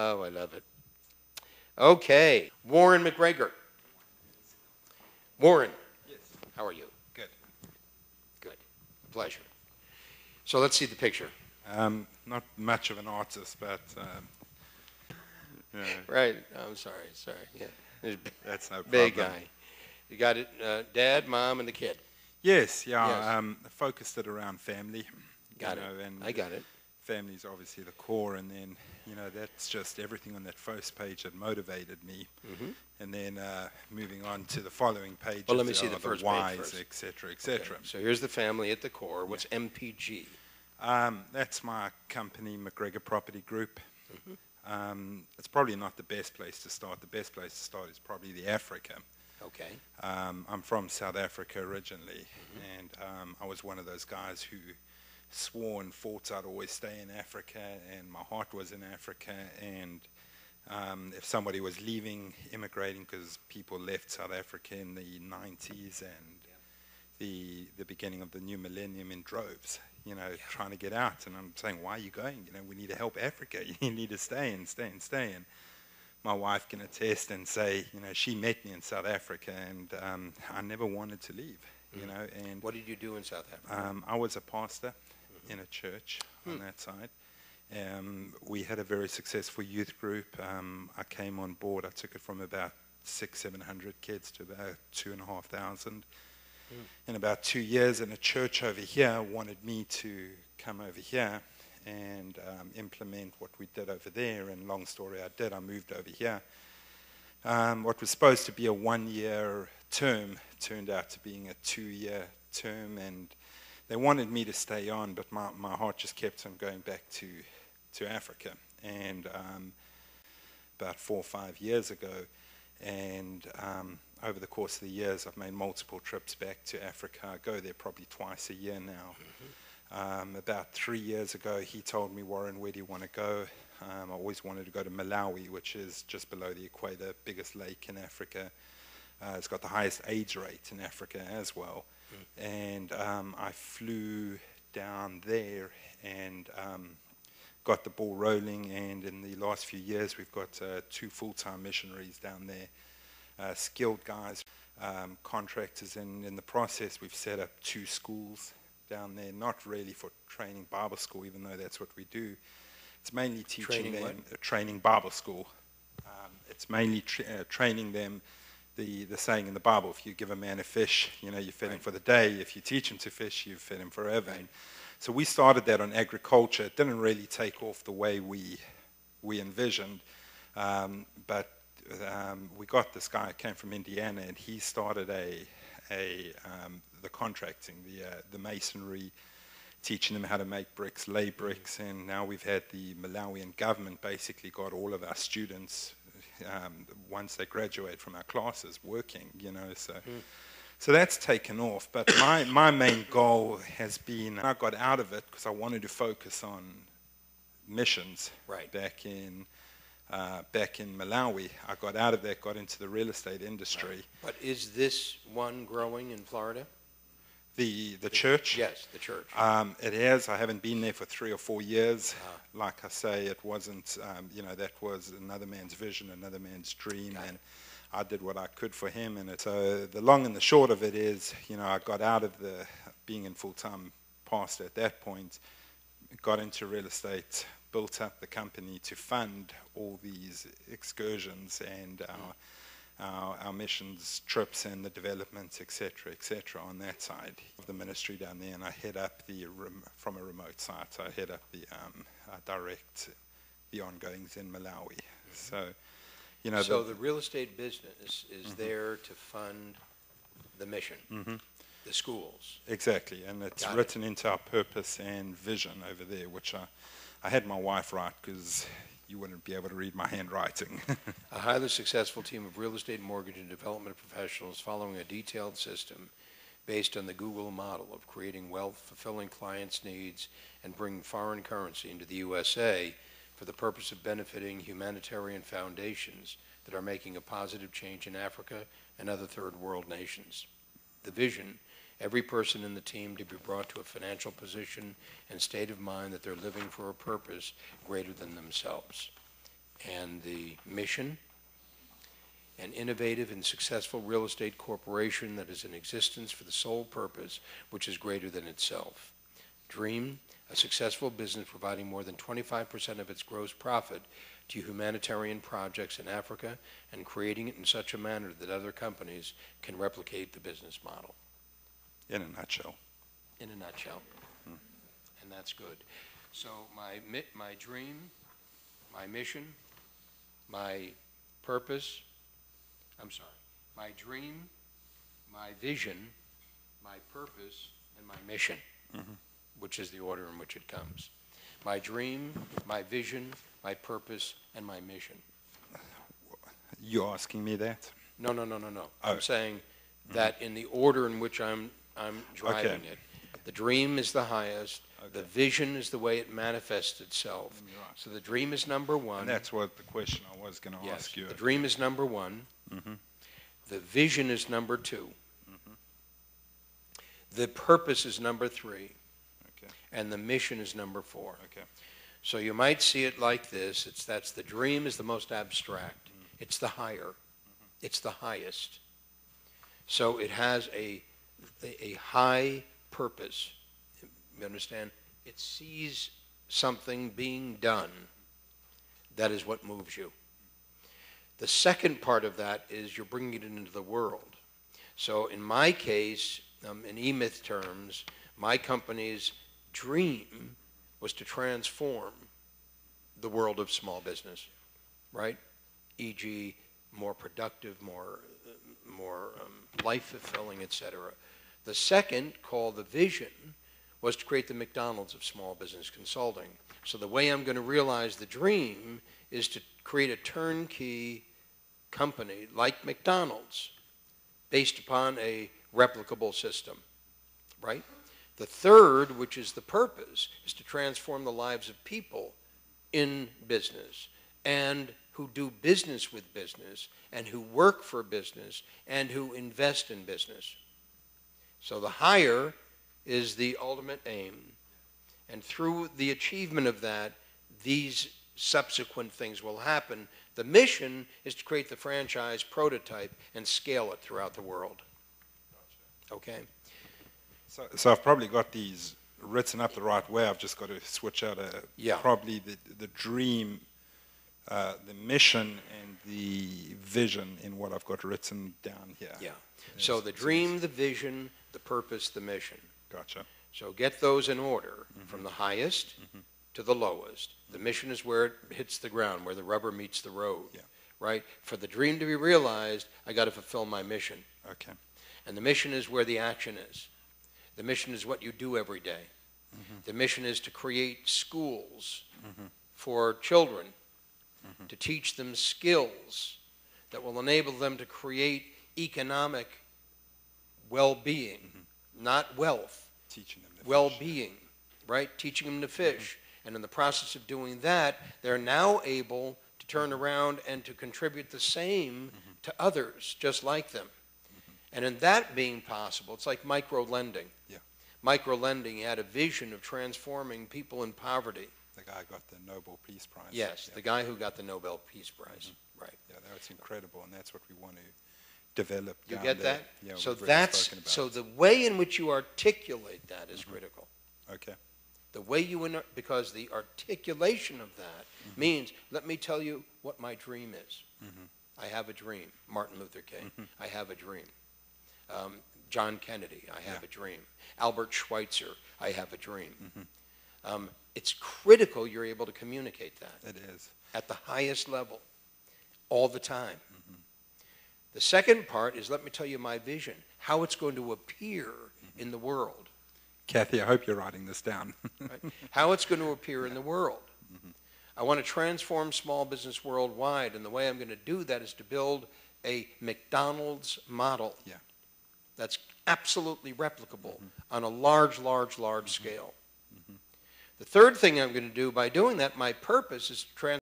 Oh, I love it. Okay, Warren McGregor. Warren, Yes. how are you? Good. Good. Pleasure. So let's see the picture. Not much of an artist, but yeah, Right. I'm sorry. Yeah. There's that's no big problem. guy. You got it. Dad, mom, and the kid. Yes, yeah. Yes. Focused it around family. Got it. And I got it. family's obviously the core, and then that's just everything on that first page that motivated me. Mm-hmm. And then moving on to the following pages. Well, let me see the first page whys, first. etc., Okay. etc. So here's the family at the core. What's MPG? That's my company, McGregor Property Group. Mm-hmm. It's probably not the best place to start. The best place to start is probably the Africa. Okay. I'm from South Africa originally, and I was one of those guys who swore and fought I'd always stay in Africa, and my heart was in Africa. And if somebody was leaving, immigrating, because people left South Africa in the 90s and the beginning of the new millennium in droves, trying to get out. And I'm saying, why are you going? We need to help Africa. You need to stay and stay and stay. And my wife can attest and say, she met me in South Africa, and I never wanted to leave, And What did you do in South Africa? I was a pastor in a church on that side. We had a very successful youth group. I came on board. I took it from about 600-700 kids to about 2,500. In about 2 years, and a church over here wanted me to come over here and implement what we did over there. And long story I moved over here. What was supposed to be a 1-year term turned out to being a 2-year term, and they wanted me to stay on, but my heart just kept on going back to Africa. And about 4 or 5 years ago, and over the course of the years, I've made multiple trips back to Africa. I go there probably twice a year now. About 3 years ago, he told me, Warren, where do you want to go? I always wanted to go to Malawi, which is just below the equator, biggest lake in Africa. It's got the highest AIDS rate in Africa as well. And I flew down there and got the ball rolling. And in the last few years, we've got 2 full-time missionaries down there, skilled guys, contractors. And in the process, we've set up 2 schools down there, not really for training Bible school, even though that's what we do. It's mainly teaching them, training Bible school. It's mainly training them, the saying in the Bible, if you give a man a fish, you feed him for the day. If you teach him to fish, you feed him forever. And so we started that on agriculture. It didn't really take off the way we envisioned, but we got this guy who came from Indiana, and he started the contracting, the masonry, teaching them how to make bricks, lay bricks. And now we've had the Malawian government basically got all of our students, once they graduate from our classes, working, So that's taken off. But my main goal has been, I got out of it because I wanted to focus on missions back in Malawi. I got out of that, got into the real estate industry. Right. But is this one growing in Florida? The church? Yes, the church. It has. I haven't been there for 3 or 4 years. Like I say, it wasn't, that was another man's vision, another man's dream, and I did what I could for him. And so the long and the short of it is, I got out of being in full-time pastor at that point, got into real estate, built up the company to fund all these excursions and our missions trips and the developments, etc., on that side of the ministry down there. And I head up from a remote site, I head up direct the ongoings in Malawi. So, So the real estate business is there to fund the mission, the schools. Exactly, and it's written into our purpose and vision over there, which I had my wife write because you wouldn't be able to read my handwriting. A highly successful team of real estate, mortgage, and development professionals following a detailed system based on the Google model of creating wealth, fulfilling clients' needs, and bringing foreign currency into the USA for the purpose of benefiting humanitarian foundations that are making a positive change in Africa and other third world nations. The vision, every person in the team to be brought to a financial position and state of mind that they're living for a purpose greater than themselves. and the mission. An innovative and successful real estate corporation that is in existence for the sole purpose which is greater than itself. Dream, a successful business providing more than 25% of its gross profit to humanitarian projects in Africa and creating it in such a manner that other companies can replicate the business model. In a nutshell. In a nutshell. And that's good. So my dream, my mission, my purpose, my dream, my vision, my purpose, and my mission, which is the order in which it comes. My dream, my vision, my purpose, and my mission. You're asking me that? No. Oh. I'm saying that in the order in which I'm driving it. The dream is the highest. The vision is the way it manifests itself. Right. So the dream is number one. And that's what the question I was going to ask you. The dream is number one. The vision is number two. The purpose is number three. And the mission is number four. So you might see it like this. That's the dream is the most abstract. It's the higher. It's the highest. So it has a high purpose. You understand? It sees something being done. That is what moves you. The second part of that is you're bringing it into the world. So in my case, in E-Myth terms, my company's dream was to transform the world of small business, right? E.g., more productive, more life-fulfilling, etc. The second, called the vision, was to create the McDonald's of small business consulting. So the way I'm going to realize the dream is to create a turnkey company like McDonald's based upon a replicable system, right? The third, which is the purpose, is to transform the lives of people in business and who do business with business and who work for business and who invest in business. So the higher is the ultimate aim. And through the achievement of that, these subsequent things will happen. The mission is to create the franchise prototype and scale it throughout the world. Okay? So I've probably got these written up the right way. I've just got to switch out probably the dream, the mission, and the vision in what I've got written down here. Yeah. So the dream, the vision, the purpose, the mission. Gotcha. So get those in order from the highest to the lowest. The mission is where it hits the ground, where the rubber meets the road. Yeah. Right? For the dream to be realized, I got to fulfill my mission. Okay. And the mission is where the action is. The mission is what you do every day. The mission is to create schools for children, to teach them skills that will enable them to create economic well-being, not wealth. Teaching them to well-being, right? Teaching them to fish. And in the process of doing that, they're now able to turn around and to contribute the same to others just like them. And in that being possible, it's like micro-lending. Yeah. Micro-lending had a vision of transforming people in poverty. The guy got the Nobel Peace Prize. Yes, the guy who got the Nobel Peace Prize. Right. Yeah, that's incredible, and that's what we want to develop. You down get there. that? Yeah, so we've already that's spoken about so it. the way in which you articulate that is critical. Okay. The way you because the articulation of that means, let me tell you what my dream is. I have a dream. Martin Luther King. I have a dream. John Kennedy. I have a dream. Albert Schweitzer. I have a dream. It's critical you're able to communicate that. It is. At the highest level, all the time. The second part is, let me tell you my vision, how it's going to appear in the world. Kathy, I hope you're writing this down. Right? How it's going to appear in the world. I want to transform small business worldwide, and the way I'm going to do that is to build a McDonald's model that's absolutely replicable on a large scale. The third thing I'm going to do by doing that, my purpose is to